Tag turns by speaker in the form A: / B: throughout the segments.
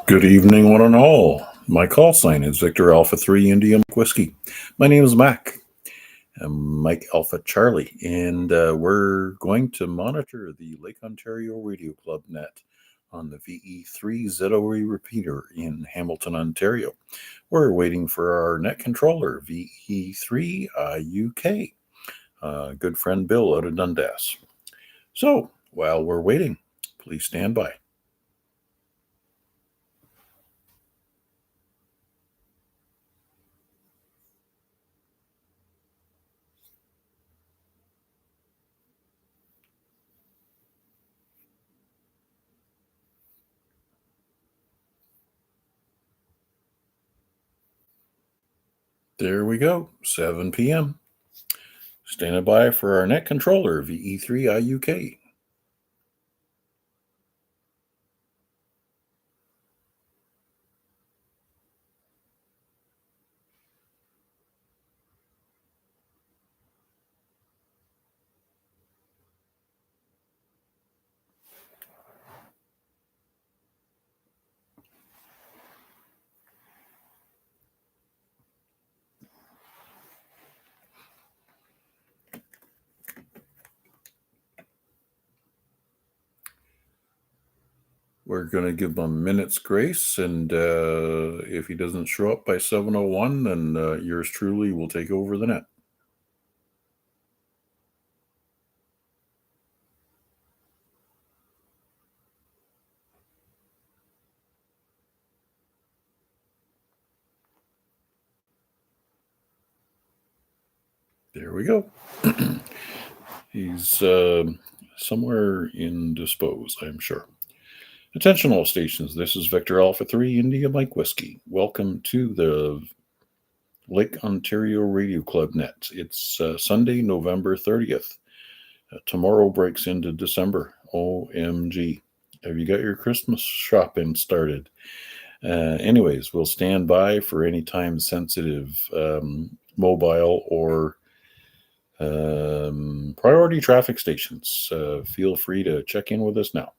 A: Good evening, one and all. My call sign is Victor Alpha 3 India Mike Whiskey. My name is Mac. I'm Mike Alpha Charlie, and we're going to monitor the Lake Ontario Radio Club net on the VE3 repeater in Hamilton, Ontario. We're waiting for our net controller, VE3IUK, good friend Bill out of Dundas. So, while we're waiting, please stand by. There we go, 7 p.m. Standing by for our net controller, VE3IUK. We're going to give him a minute's grace, and if he doesn't show up by 7:01, then yours truly will take over the net. There we go. He's somewhere indisposed, I'm sure. Attention all stations, this is Victor Alpha 3 India Mike Whiskey. Welcome to the Lake Ontario Radio Club net. It's Sunday, November 30th. Tomorrow breaks into December. OMG. Have you got your Christmas shopping started? Anyways, we'll stand by for any time sensitive mobile or priority traffic stations. Feel free to check in with us now.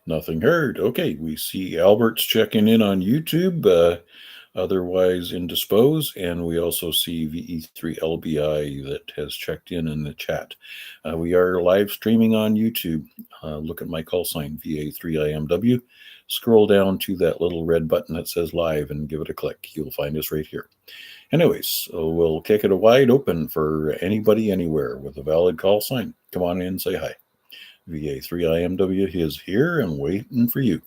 A: Nothing heard. Okay, we see Albert's checking in on YouTube, otherwise indisposed, and we also see VE3LBI that has checked in the chat. We are live streaming on YouTube. Look at my call sign, VA3IMW. Scroll down to that little red button that says live and give it a click. You'll find us right here. Anyways, so we'll kick it wide open for anybody anywhere with a valid call sign. Come on in and say hi. VA3IMW is here and waiting for you.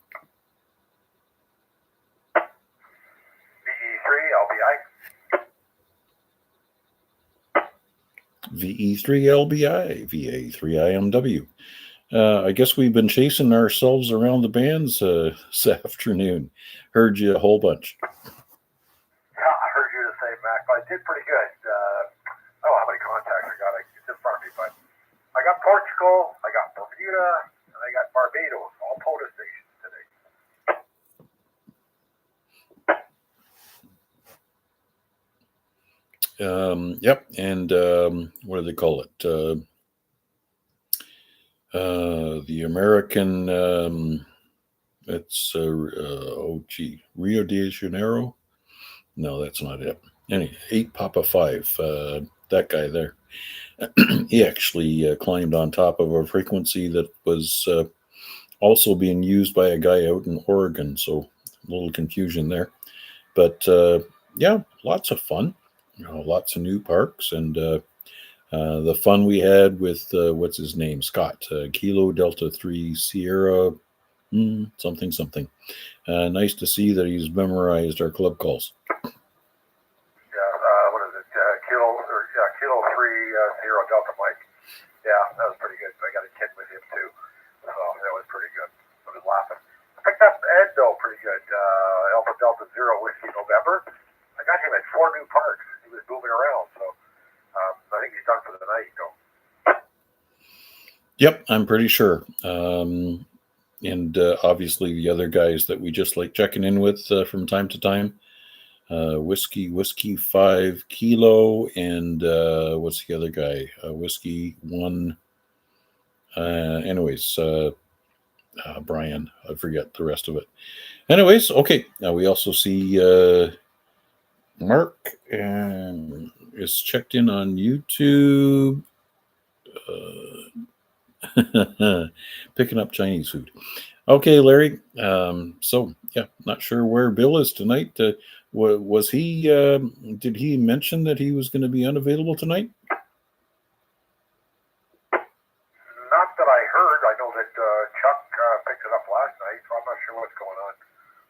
A: VE3LBI, VA3IMW. I guess we've been chasing ourselves around the bands this afternoon. Heard you a whole bunch.
B: Yeah, I heard you the same, Mac, but I did pretty good. I don't know how many contacts I got. It's in front of me, but I got Portugal, I got Bermuda, and I got Barbados, all POTA stations
A: today. Yep, and what do they call it? The American, it's, Rio de Janeiro? No, that's not it. Anyway, 8 Papa 5, that guy there. He actually climbed on top of a frequency that was also being used by a guy out in Oregon, so a little confusion there. But yeah, lots of fun, lots of new parks, and the fun we had with, what's his name, Scott, Kilo Delta 3 Sierra, something. Nice to see that he's memorized our club calls.
B: What is it? Kilo 3 Sierra Delta Mike. Yeah, that was pretty good. I got a kid with him too, so that was pretty good. I was laughing. I picked up Ed though pretty good. Alpha Delta 0 Whiskey November. I got him at 4 new parks. He was moving around, so I think he's done for the night though.
A: Yep, I'm pretty sure. And obviously the other guys that we just like checking in with from time to time. Whiskey 5 Kilo, and what's the other guy? Whiskey 1. Anyways, Brian, I forget the rest of it. Anyways, okay. Now we also see Mark is checked in on YouTube. Picking up Chinese food. Okay, Larry. So yeah, not sure where Bill is tonight. Was he? Did he mention that he was going to be unavailable tonight?
B: Not that I heard. I know that Chuck picked it up last night, so I'm not sure what's going on.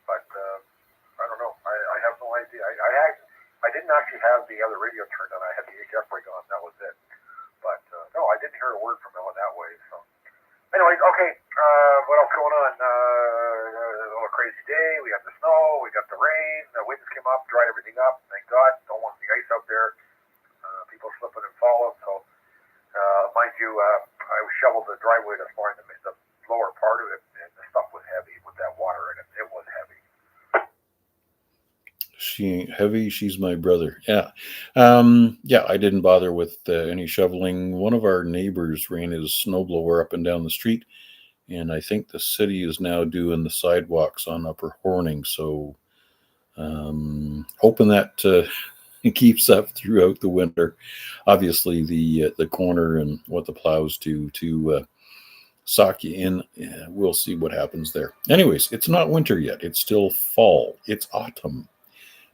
B: But I don't know. I have no idea. I didn't actually have the other radio turned on. I had the HF rig on. That was it. But no, I didn't hear a word from him in that way. So, anyways, okay. What else going on? A little crazy day. We got the snow. We got the rain. The winds came up, dried everything up. Thank God. Don't want the ice out there. People slipping and falling. So, mind you, I shoveled the driveway this morning, the lower part of it, and the stuff was heavy with that water in it. It was heavy.
A: She ain't heavy. She's my brother. Yeah. Yeah, I didn't bother with any shoveling. One of our neighbors ran his snowblower up and down the street, and I think the city is now doing the sidewalks on Upper Horning. So, hoping that keeps up throughout the winter. Obviously, the corner and what the plows do to sock you in. We'll see what happens there. Anyways, it's not winter yet. It's still fall. It's autumn.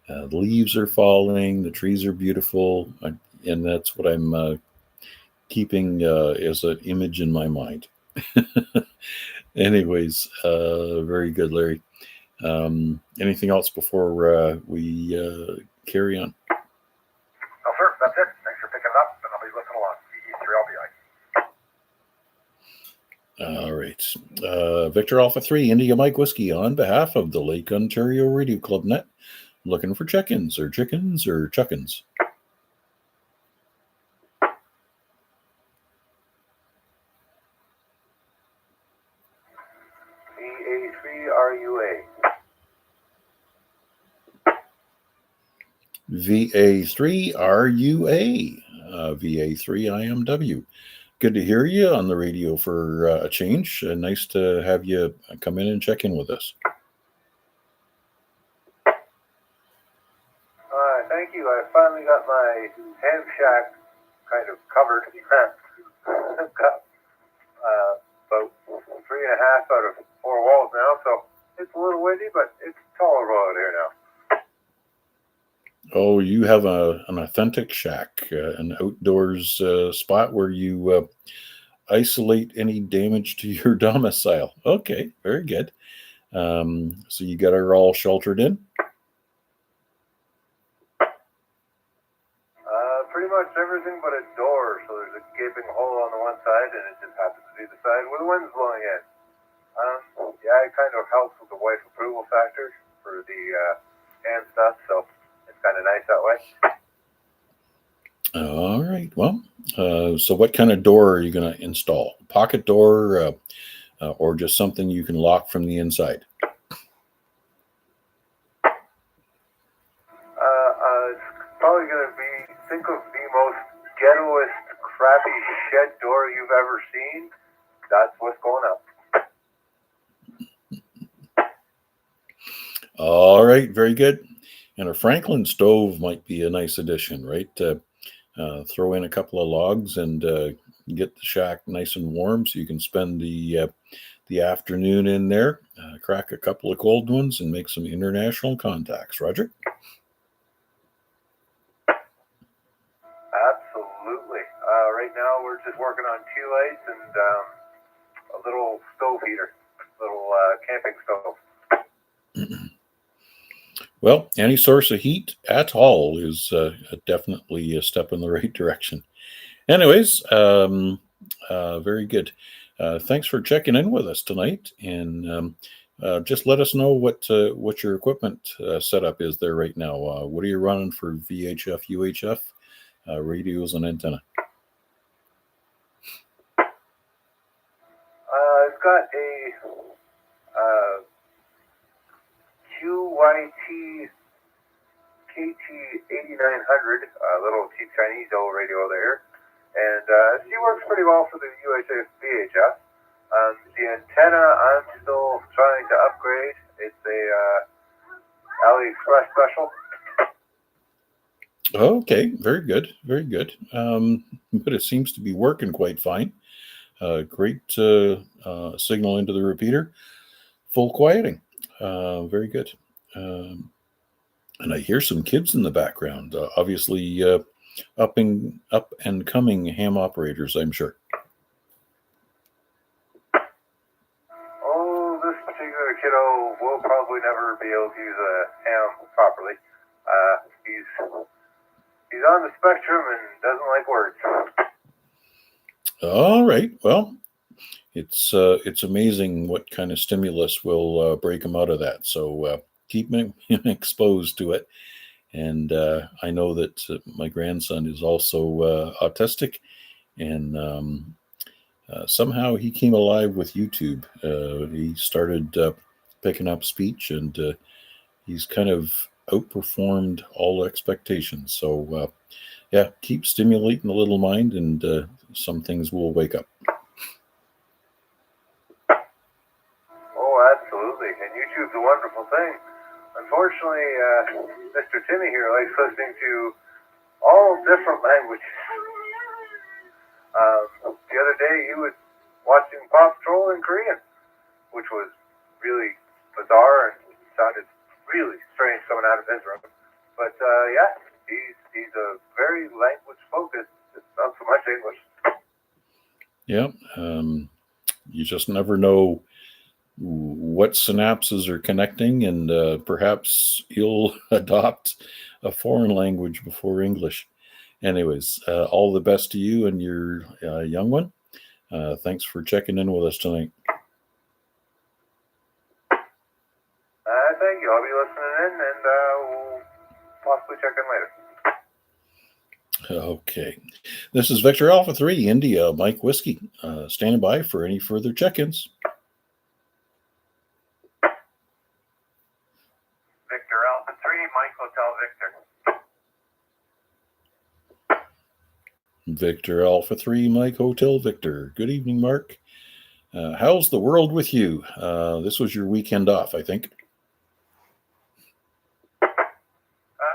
A: The leaves are falling. The trees are beautiful, and that's what I'm keeping as an image in my mind. Anyways, very good, Larry. Anything else before we carry on?
B: No, sir. That's it. Thanks for picking it up, and I'll be listening along. VA3LBI.
A: All right. Victor Alpha 3, India Mike Whiskey, on behalf of the Lake Ontario Radio Club Net, looking for check-ins or chickens or chuckins.
B: VA3RUA.
A: VA3RUA. VA3IMW. Good to hear you on the radio for a change. Nice to have you come in and check in with us.
B: Thank you. I finally got my ham shack kind of covered. I've got about 3.5 out of 4 walls now, so it's a little windy, but it's tolerable out here now.
A: Oh, you have an authentic shack, an outdoors spot where you isolate any damage to your domicile. Okay, very good. So you got her all sheltered in?
B: Pretty much everything but a door, so there's a gaping hole on the one side, and it just happens to be the side where the wind's blowing in. Yeah, it kind of helps with the wife approval factor for the hand stuff, so it's kind of nice that way.
A: All right. Well, so what kind of door are you going to install? Pocket door or just something you can lock from the inside?
B: It's probably going to be, think of the most ghettoest, crappy shed door you've ever seen. That's what's going up.
A: All right. Very good. And a Franklin stove might be a nice addition, right? Throw in a couple of logs and get the shack nice and warm so you can spend the afternoon in there, crack a couple of cold ones, and make some international contacts. Roger?
B: Absolutely. Right now we're just working on tea lights and a little stove heater, little camping stove.
A: Well, any source of heat at all is definitely a step in the right direction. Anyways, very good. Thanks for checking in with us tonight, and just let us know what your equipment setup is there right now. What are you running for VHF, UHF, radios, and antenna?
B: I've got a QYT KT8900, little cheap Chinese old radio there. And she works pretty well for the UHF VHF. The antenna, I'm still trying to upgrade. It's a AliExpress special.
A: Okay, very good, very good. But it seems to be working quite fine. Great signal into the repeater. Full quieting. Very good. And I hear some kids in the background. Obviously, up and coming ham operators, I'm sure.
B: Oh, this particular kiddo will probably never be able to use a ham properly. He's on the spectrum and doesn't like words.
A: All right. Well, it's amazing what kind of stimulus will break him out of that. So keep him exposed to it. And I know that my grandson is also autistic, and somehow he came alive with YouTube. He started picking up speech, and he's kind of outperformed all expectations. So yeah, keep stimulating the little mind, and some things will wake up.
B: Oh, absolutely. And YouTube's a wonderful thing. Unfortunately, Mr. Timmy here likes listening to all different languages. The other day he was watching Paw Patrol in Korean, which was really bizarre and sounded really strange coming out of his room. But yeah, he's a very language focused, not so much English.
A: Yeah, you just never know what synapses are connecting, and perhaps you'll adopt a foreign language before English. Anyways, all the best to you and your young one. Thanks for checking in with us tonight.
B: Thank you. I'll be listening in, and we'll possibly check in later.
A: Okay. This is Victor Alpha 3, India, Mike Whiskey. Standing by for any further check-ins.
B: Victor Alpha 3, Mike Hotel Victor.
A: Victor Alpha 3, Mike Hotel Victor. Good evening, Mark. How's the world with you? This was your weekend off, I think.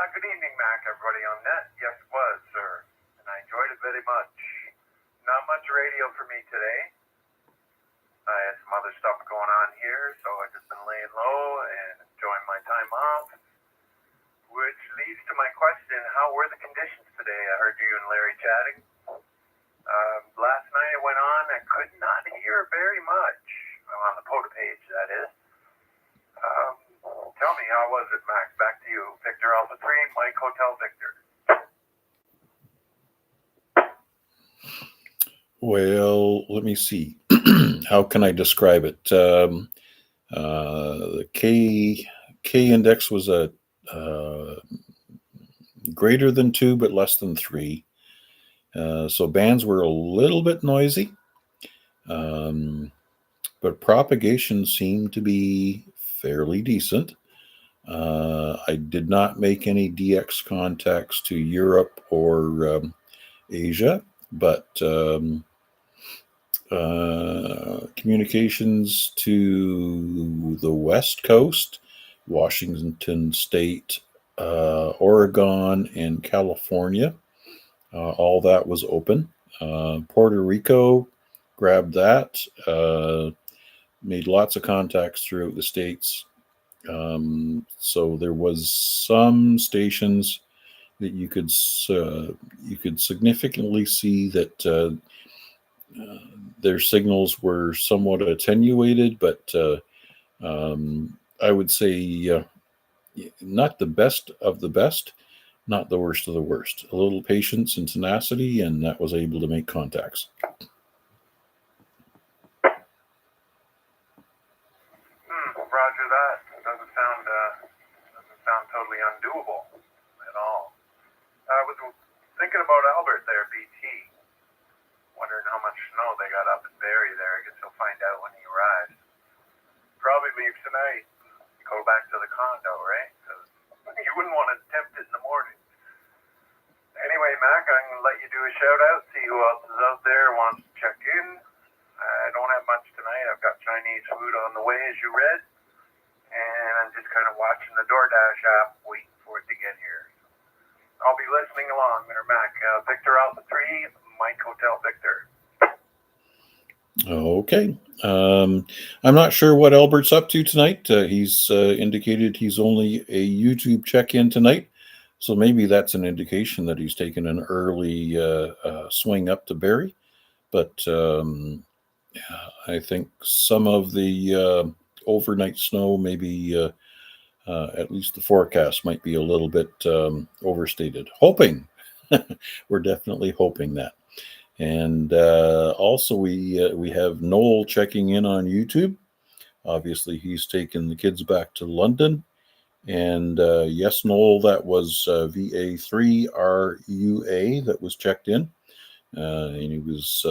B: Good evening, Mac, everybody on net. Yes, it was, sir. And I enjoyed it very much. Not much radio for me today. I had some other stuff going on here, so I've just been laying low and enjoying my time off. Which leads to my question, how were the conditions today? I heard you and Larry chatting. Last night I went on, I could not hear very much. On the POTA page, that is. Tell me, how was it, Max? Back to you. Victor Alpha 3, Mike Hotel Victor.
A: Well, let me see. How can I describe it? The K index was a greater than 2, but less than 3. So bands were a little bit noisy, but propagation seemed to be fairly decent. I did not make any DX contacts to Europe or Asia, but communications to the West Coast, Washington State, Oregon, and California, all that was open. Puerto Rico grabbed that, made lots of contacts throughout the states. So there was some stations that you could significantly see that their signals were somewhat attenuated, but I would say not the best of the best, not the worst of the worst. A little patience and tenacity, and that was able to make contacts.
B: Roger that. Doesn't sound totally undoable at all. I was thinking about Albert there, BT. Wondering how much snow they got up in Barrie there. I guess he'll find out when he arrives. Probably leave tonight. Go back to the condo, right? Because you wouldn't want to attempt it in the Mac, I'm going to let you do a shout out, see who else is out there wants to check in. I don't have much tonight. I've got Chinese food on the way, as you read, and I'm just kind of watching the DoorDash app, waiting for it to get here. I'll be listening along there, Mac. Victor Alpha 3, Mike Hotel Victor.
A: Okay. I'm not sure what Albert's up to tonight. He's indicated he's only a YouTube check-in tonight. So maybe that's an indication that he's taken an early swing up to Barrie. But I think some of the overnight snow, maybe at least the forecast might be a little bit overstated. Hoping. We're definitely hoping that. And also we have Noel checking in on YouTube. Obviously, he's taken the kids back to London. And yes, Noel, that was VA3RUA that was checked in. And he was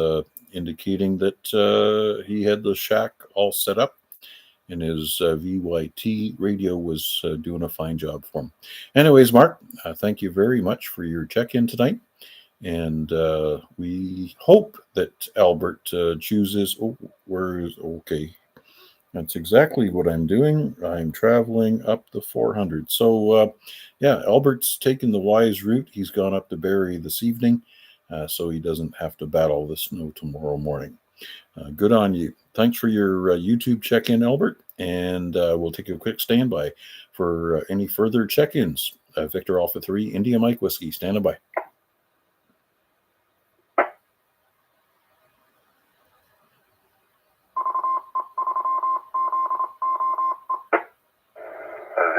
A: indicating that he had the shack all set up. And his VYT radio was doing a fine job for him. Anyways, Mark, thank you very much for your check-in tonight. And we hope that Albert chooses. Oh, where is okay? That's exactly what I'm doing. I'm traveling up the 400. So yeah, Albert's taken the wise route. He's gone up to Barrie this evening, so he doesn't have to battle the snow tomorrow morning. Good on you. Thanks for your YouTube check-in, Albert. And we'll take a quick standby for any further check-ins. Victor Alpha 3, India Mike Whiskey, standing by.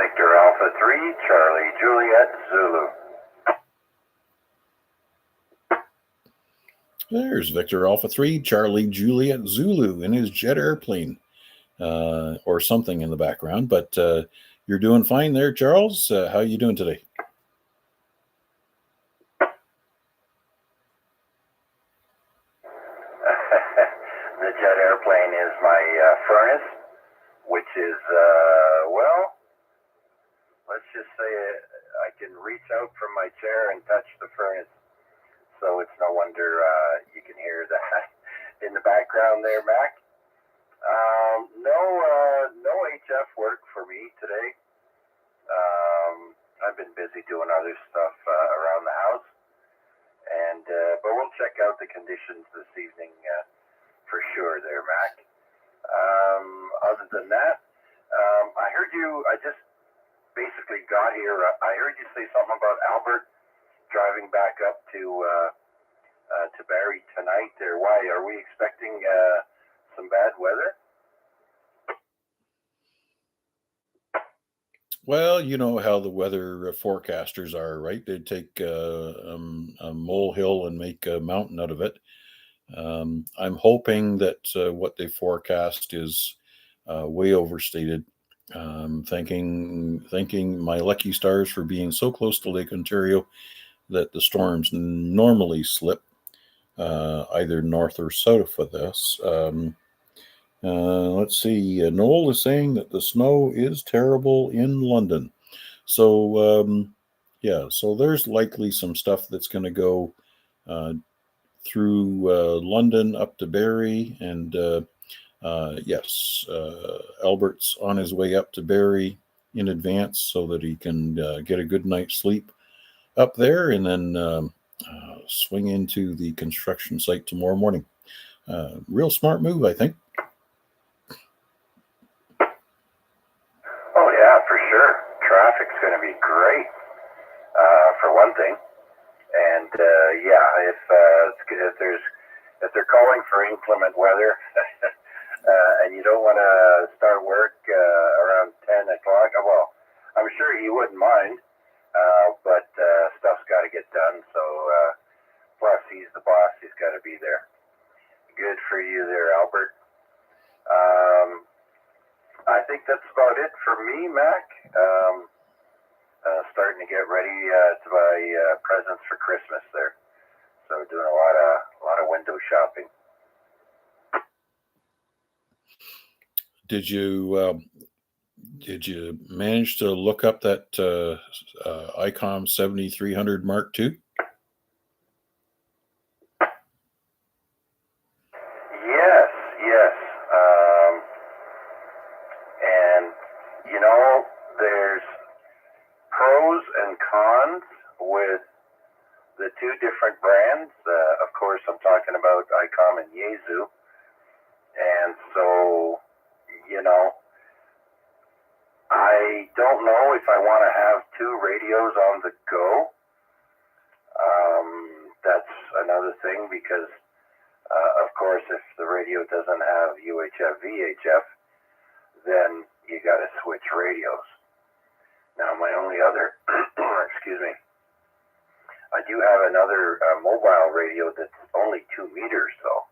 B: Victor Alpha 3, Charlie Juliet Zulu.
A: There's Victor Alpha 3, Charlie Juliet Zulu in his jet airplane, or something in the background. But you're doing fine there, Charles. How are you doing today?
B: The jet airplane is my furnace, which is, well, let's just say I can reach out from my chair and touch the furnace. So it's no wonder you can hear that in the background there, Mac. No HF work for me today. I've been busy doing other stuff around the house, and but we'll check out the conditions this evening for sure there, Mac. Other than that, I heard you. I just basically got here. I heard you say something about Albert driving back up to Barrie tonight. Or why are we expecting some bad weather?
A: Well, you know how the weather forecasters are, right? They take a molehill and make a mountain out of it. I'm hoping that what they forecast is way overstated. Thanking my lucky stars for being so close to Lake Ontario that the storms normally slip either north or south of this. Let's see. Noel is saying that the snow is terrible in London. So, yeah, so there's likely some stuff that's going to go through London up to Barrie. And yes, Albert's on his way up to Barrie in advance so that he can get a good night's sleep up there and then swing into the construction site tomorrow morning. Real smart move, I think.
B: Oh yeah, for sure. Traffic's going to be great for one thing, and yeah, if they're calling for inclement weather, and you don't want to start work around 10 o'clock, well, I'm sure he wouldn't mind, but stuff's got to get done. So plus he's the boss; he's got to be there. Good for you there, Albert. I think that's about it for me, Mac. Starting to get ready to buy presents for Christmas there. So doing a lot of window shopping.
A: Did you manage to look up that ICOM 7300 Mark II?
C: cons with the two different brands. Of course, I'm talking about ICOM and Yaesu. And so, you know, I don't know if I want to have two radios on the go. That's another thing because, of course, if the radio doesn't have UHF, VHF, then you got to switch radios. Now, my only other, excuse me, I do have another mobile radio that's only 2 meters, though.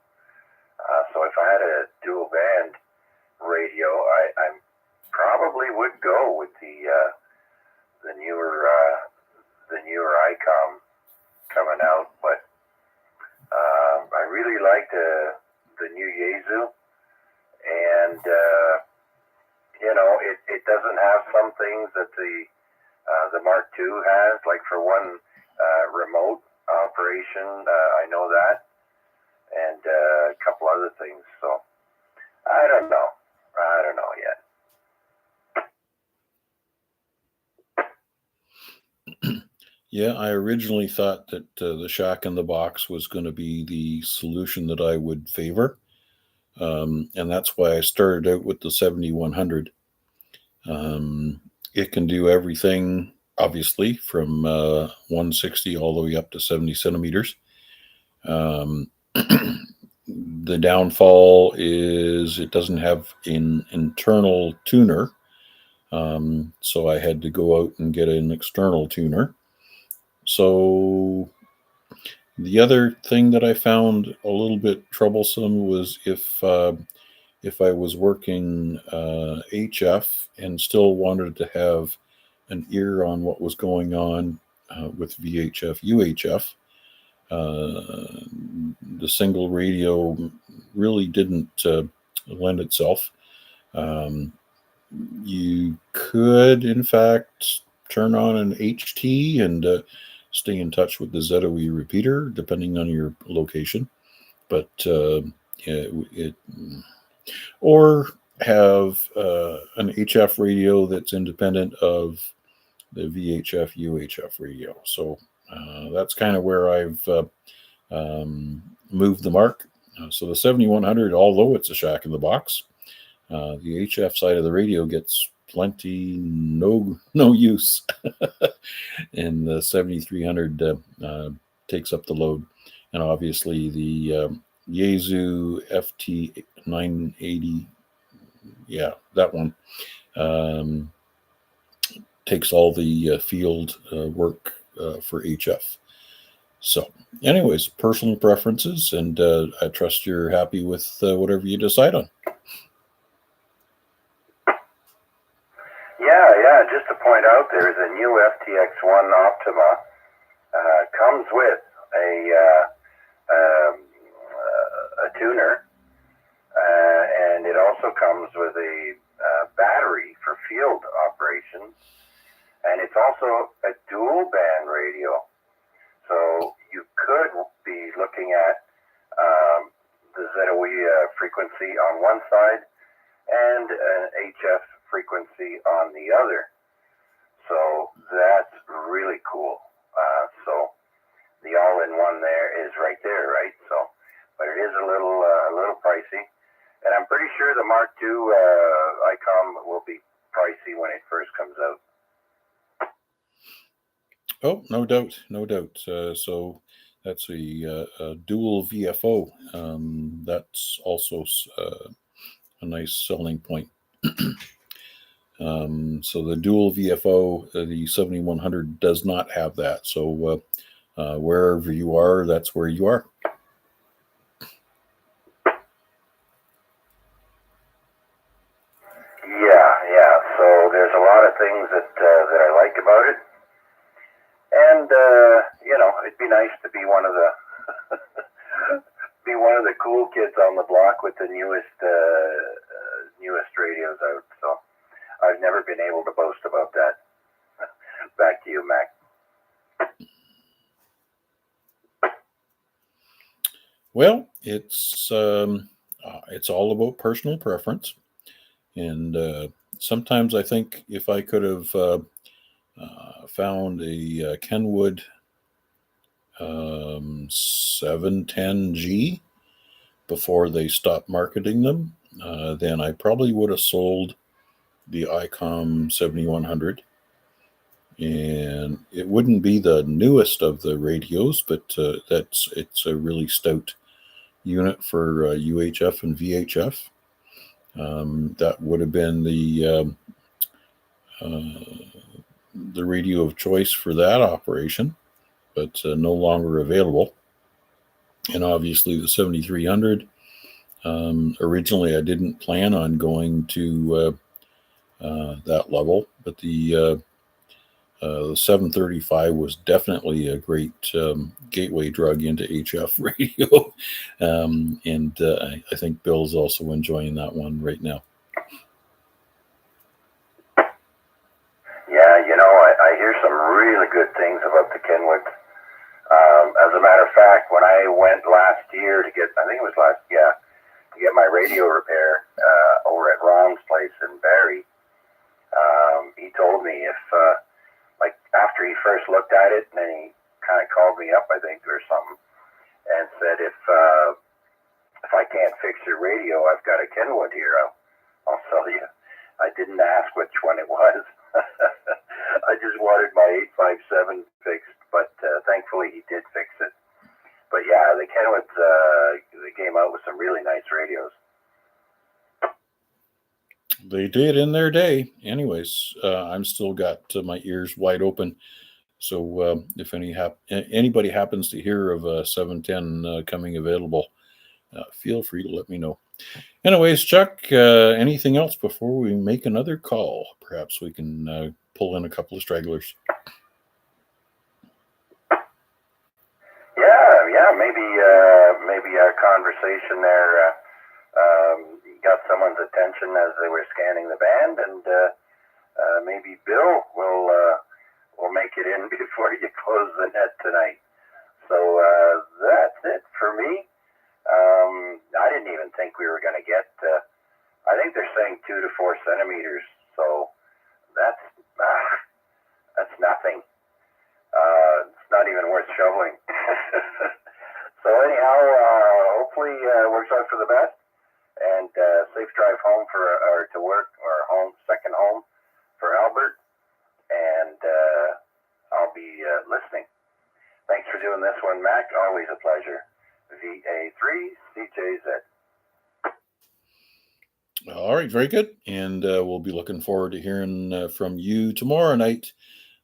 C: So if I had a dual band radio, I probably would go with the newer ICOM coming out, but I really like the new Yaesu, and you know, it doesn't have some things that the Mark II has, like for one, remote operation. I know that, and a couple other things. So I don't know yet.
A: Yeah, I originally thought that the Shack in the Box was going to be the solution that I would favor. And that's why I started out with the 7100. It can do everything, obviously, from 160 all the way up to 70 centimeters. The downfall is it doesn't have an internal tuner. So I had to go out and get an external tuner. So the other thing that I found a little bit troublesome was if I was working HF and still wanted to have an ear on what was going on with VHF, UHF, the single radio really didn't lend itself. You could, in fact, turn on an HT and stay in touch with the ZOE repeater, depending on your location. But or have an HF radio that's independent of the VHF, UHF radio. So that's kind of where I've moved the mark. So the 7100, although it's a Shack in the Box, the HF side of the radio gets plenty no use, and the 7300 takes up the load. And obviously the Yaesu FT980, yeah, that one takes all the field work for HF. So anyways, personal preferences, and I trust you're happy with whatever you decide on.
C: Yeah, just to point out, there's a new FTX1 Optima, comes with a tuner, and it also comes with a battery for field operations, and it's also a dual band radio. So you could be looking at the ZOE frequency on one side and an HF frequency on the other. So that's really cool. So the all-in-one there is right there, right? So, but it is a little pricey, and I'm pretty sure the Mark II ICOM will be pricey when it first comes out.
A: Oh, no doubt. So that's a dual VFO. That's also a nice selling point. So the dual VFO, the 7100 does not have that. So wherever you are, that's where you are.
C: Yeah. So there's a lot of things that I like about it, and you know, it'd be nice to be one of the cool kids on the block with the newest radios out. So I've never been able to boast about that. Back to you, Mac.
A: Well, it's all about personal preference, and sometimes I think if I could have Found a Kenwood 710G before they stopped marketing them. Then I probably would have sold the ICOM 7100. And it wouldn't be the newest of the radios, but it's a really stout unit for UHF and VHF. That would have been the radio of choice for that operation, but no longer available. And obviously the 7300. Originally, I didn't plan on going to that level, but the 735 was definitely a great gateway drug into HF radio. And I think Bill's also enjoying that one right now.
C: Yeah, I hear some really good things about the Kenwood. As a matter of fact, when I went last year to get my radio repair over at Ron's place in Barrie, he told me if after he first looked at it, and then he kind of called me up, I think, or something, and said, if I can't fix your radio, I've got a Kenwood here. I'll sell you. I didn't ask which one it was. I just wanted my 857 fixed, but thankfully he did fix it. But yeah, the Kenwoods, they came out with some really nice radios.
A: They did in their day. Anyways, I'm still got my ears wide open. So if anybody happens to hear of a 710 coming available, feel free to let me know. Anyways, Chuck, anything else before we make another call? Perhaps we can pull in a couple of stragglers.
C: Yeah, maybe our conversation there got someone's attention as they were scanning the band, and maybe Bill will make it in before you close the net tonight. So that's it for me. I didn't even think we were going to get. I think they're saying 2 to 4 centimeters. So that's nothing. It's not even worth shoveling. So anyhow, hopefully works out for the best, and safe drive home to work, or second home for Albert, and I'll be listening. Thanks for doing this one, Mac. Always a pleasure. VA3CJZ.
A: All right, very good. And we'll be looking forward to hearing from you tomorrow night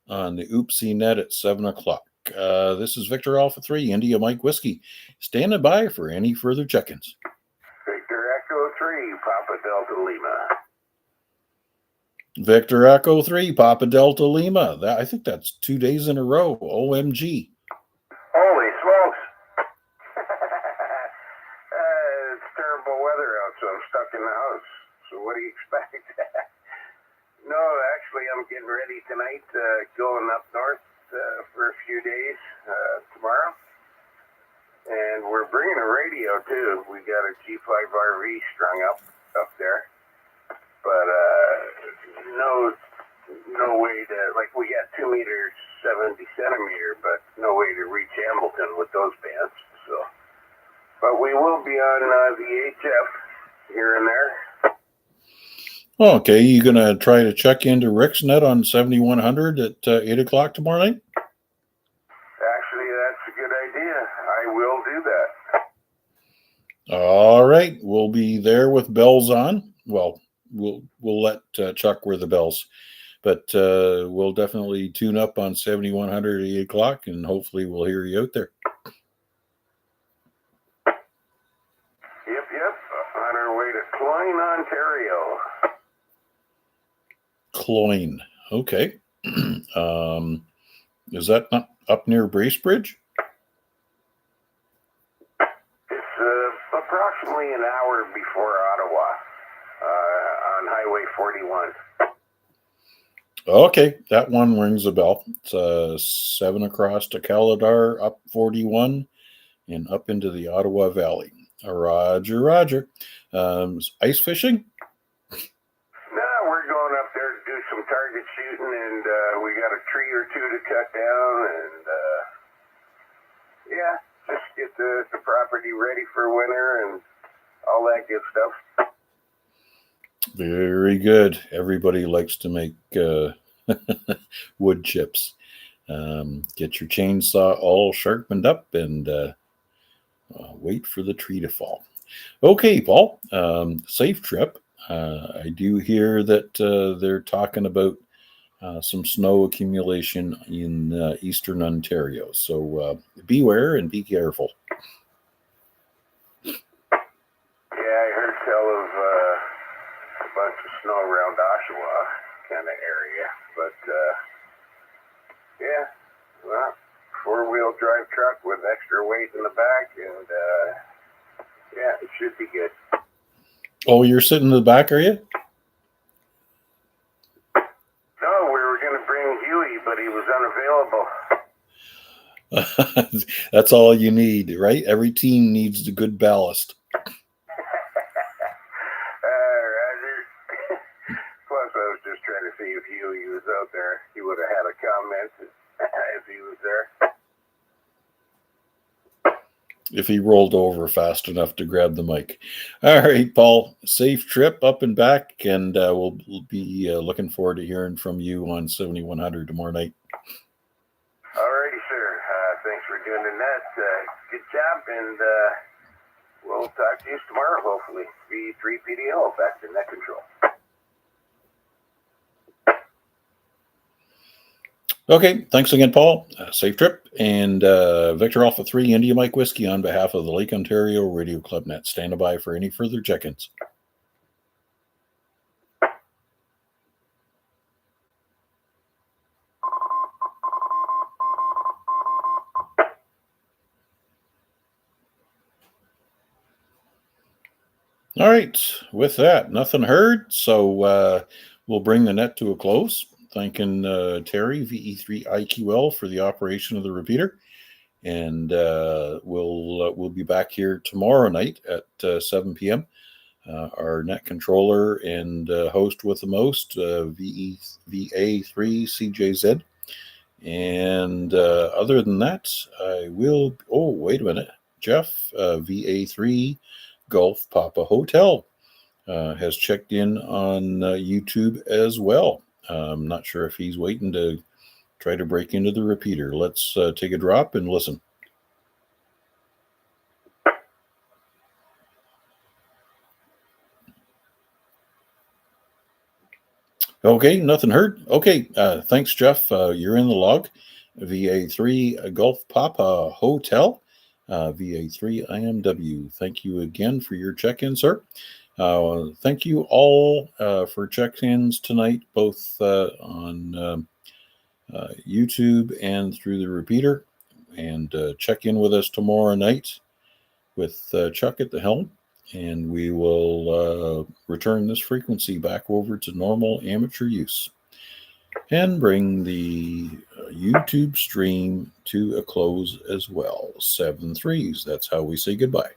A: on the Oopsie Net at 7 o'clock. This is Victor Alpha 3, India Mike Whiskey, standing by for any further check-ins.
C: Victor Echo 3, Papa Delta Lima.
A: Victor Echo 3, Papa Delta Lima. I think that's 2 days in a row. OMG.
C: Holy smokes. It's terrible weather out, so I'm stuck in the house. So what do you expect? No, actually, I'm getting ready tonight, going up north for a few days tomorrow. And we're bringing a radio, too. We got a G5RV strung up there. But no way to, we got 2 meters, 70 centimeter, but no way to reach Hamilton with those bands. So, but we will be on the HF here and there.
A: Okay, you going to try to check into Rick's net on 7100 at 8 o'clock tomorrow night?
C: Actually, that's a good idea. I will do that.
A: All right, we'll be there with bells on. Well, we'll let Chuck wear the bells, but we'll definitely tune up on 7100 at 8 o'clock, and hopefully we'll hear you out there.
C: Yep. On our way to Cloyne, Ontario.
A: Cloyne. Okay. Is that not up near Bracebridge?
C: It's approximately an hour before Ottawa on Highway 41.
A: Okay, that one rings a bell. It's 7 across to Caladar, up 41, and up into the Ottawa Valley. Roger. Ice fishing?
C: No, we're going up there to do some target target shooting, and we got a tree or two to cut down, and yeah, just get the property ready for winter and all that good stuff.
A: Very good. Everybody likes to make wood chips. Get your chainsaw all sharpened up and wait for the tree to fall. Okay, Paul, safe trip. I do hear that they're talking about some snow accumulation in eastern Ontario. So beware and be careful.
C: Yeah, I heard tell of a bunch of snow around Oshawa kind of area, but yeah, well, four-wheel drive truck with extra weight in the back, and yeah, it should be good.
A: Oh, you're sitting in the back, are you?
C: No, we were going to bring Huey, but he was unavailable.
A: That's all you need, right? Every team needs the good ballast.
C: Roger. Plus, I was just trying to see if Huey was out there. He would have had a comment if he was there.
A: If he rolled over fast enough to grab the mic. All right, Paul, safe trip up and back, and we'll be looking forward to hearing from you on 7100 tomorrow night.
C: All righty, sir. Thanks for doing the net. Good job, and we'll talk to you tomorrow, hopefully. VA3PDL, back to net control.
A: Okay, thanks again, Paul. Safe trip. And Victor Alpha 3, India Mike Whiskey on behalf of the Lake Ontario Radio Club Net. Stand by for any further check-ins. All right, with that, nothing heard. So we'll bring the net to a close. Thanking Terry, VE3IQL, for the operation of the repeater. And we'll be back here tomorrow night at 7 p.m. Our net controller and host with the most, VA3CJZ. And other than that, I will... Oh, wait a minute. Jeff, VA3 Golf Papa Hotel, has checked in on YouTube as well. I'm not sure if he's waiting to try to break into the repeater. Let's take a drop and listen. Okay, nothing heard. Okay, thanks, Jeff. You're in the log. VA3 Golf Papa Hotel, VA3IMW. Thank you again for your check-in, sir. Thank you all for check-ins tonight, both on YouTube and through the repeater. And check in with us tomorrow night with Chuck at the helm. And we will return this frequency back over to normal amateur use and bring the YouTube stream to a close as well. 7 3s. That's how we say goodbye.